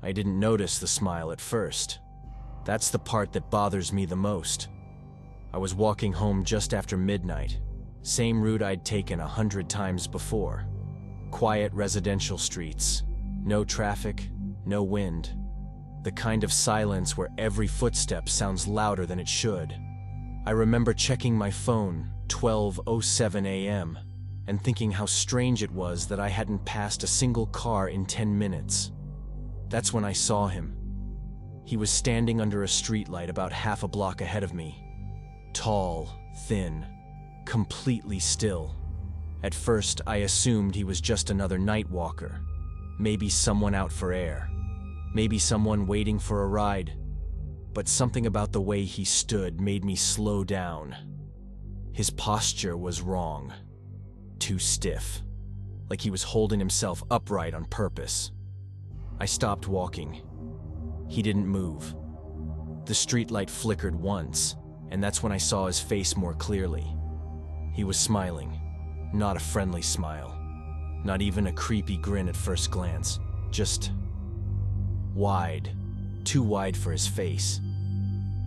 I didn't notice the smile at first. That's the part that bothers me the most. I was walking home just after midnight, same route I'd taken 100 times before. Quiet residential streets, no traffic, no wind. The kind of silence where every footstep sounds louder than it should. I remember checking my phone, 12:07 a.m., and thinking how strange it was that I hadn't passed a single car in 10 minutes. That's when I saw him. He was standing under a streetlight about half a block ahead of me. Tall, thin, completely still. At first, I assumed he was just another night walker. Maybe someone out for air. Maybe someone waiting for a ride. But something about the way he stood made me slow down. His posture was wrong. Too stiff. Like he was holding himself upright on purpose. I stopped walking. He didn't move. The streetlight flickered once, and that's when I saw his face more clearly. He was smiling. Not a friendly smile. Not even a creepy grin at first glance. Just wide. Too wide for his face.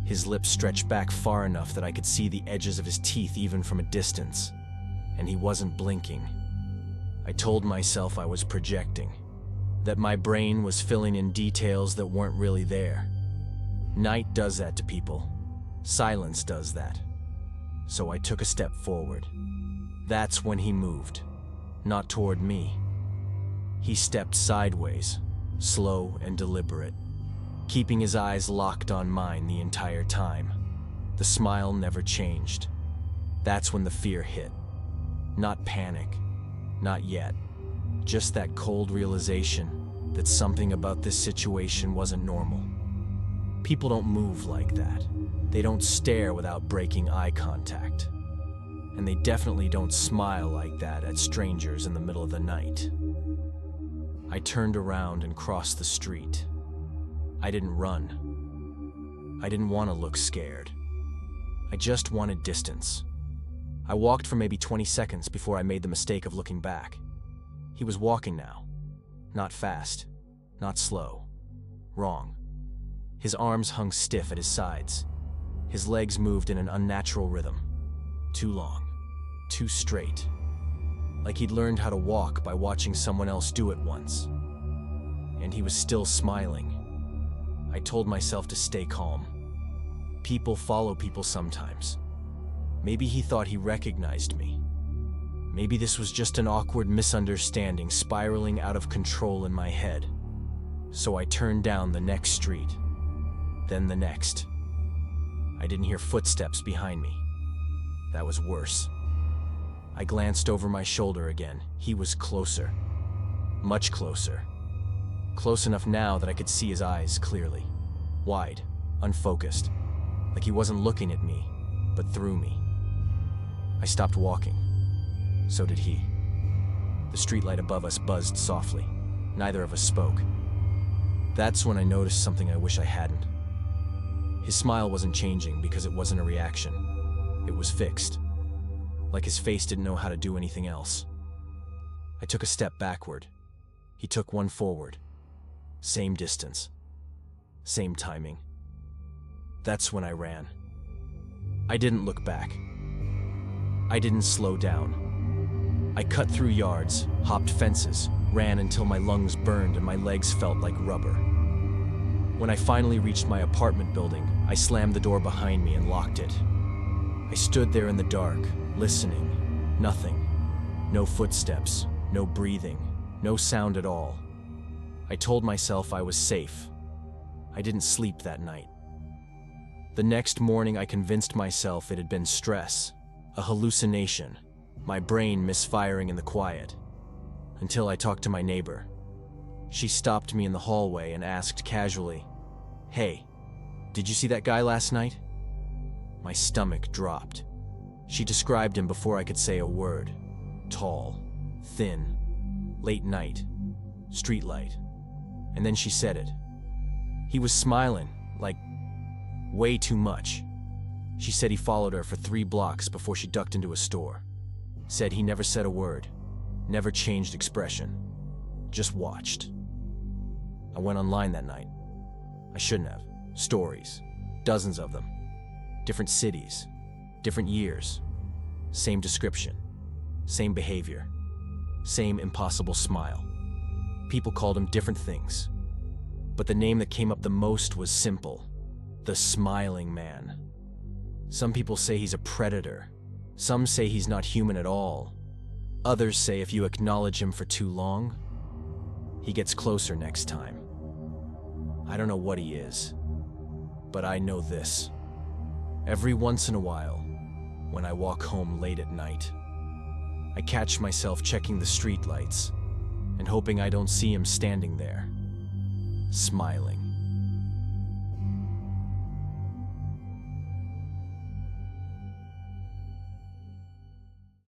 His lips stretched back far enough that I could see the edges of his teeth even from a distance. And he wasn't blinking. I told myself I was projecting. That my brain was filling in details that weren't really there. Night does that to people. Silence does that. So I took a step forward. That's when he moved. Not toward me. He stepped sideways, slow and deliberate, keeping his eyes locked on mine the entire time. The smile never changed. That's when the fear hit. Not panic. Not yet. Just that cold realization that something about this situation wasn't normal. People don't move like that. They don't stare without breaking eye contact. And they definitely don't smile like that at strangers in the middle of the night. I turned around and crossed the street. I didn't run. I didn't want to look scared. I just wanted distance. I walked for maybe 20 seconds before I made the mistake of looking back. He was walking now. Not fast. Not slow. Wrong. His arms hung stiff at his sides. His legs moved in an unnatural rhythm. Too long. Too straight. Like he'd learned how to walk by watching someone else do it once. And he was still smiling. I told myself to stay calm. People follow people sometimes. Maybe he thought he recognized me. Maybe this was just an awkward misunderstanding spiraling out of control in my head. So I turned down the next street. Then the next. I didn't hear footsteps behind me. That was worse. I glanced over my shoulder again. He was closer. Much closer. Close enough now that I could see his eyes clearly. Wide, unfocused. Like he wasn't looking at me, but through me. I stopped walking. So did he. The streetlight above us buzzed softly. Neither of us spoke. That's when I noticed something I wish I hadn't. His smile wasn't changing because it wasn't a reaction. It was fixed. Like his face didn't know how to do anything else. I took a step backward. He took one forward. Same distance. Same timing. That's when I ran. I didn't look back. I didn't slow down. I cut through yards, hopped fences, ran until my lungs burned and my legs felt like rubber. When I finally reached my apartment building, I slammed the door behind me and locked it. I stood there in the dark, listening. Nothing. No footsteps, no breathing, no sound at all. I told myself I was safe. I didn't sleep that night. The next morning I convinced myself it had been stress, a hallucination, my brain misfiring in the quiet. Until I talked to my neighbor. She stopped me in the hallway and asked casually, "Hey, did you see that guy last night?" My stomach dropped. She described him before I could say a word. Tall, thin, late night, streetlight. And then she said it. He was smiling, like, way too much. She said he followed her for 3 blocks before she ducked into a store. Said he never said a word, never changed expression, just watched. I went online that night. I shouldn't have. Stories. Dozens of them. Different cities. Different years. Same description. Same behavior. Same impossible smile. People called him different things. But the name that came up the most was simple. The Smiling Man. Some people say he's a predator. Some say he's not human at all. Others say if you acknowledge him for too long, he gets closer next time. I don't know what he is, but I know this. Every once in a while, when I walk home late at night, I catch myself checking the streetlights and hoping I don't see him standing there, smiling.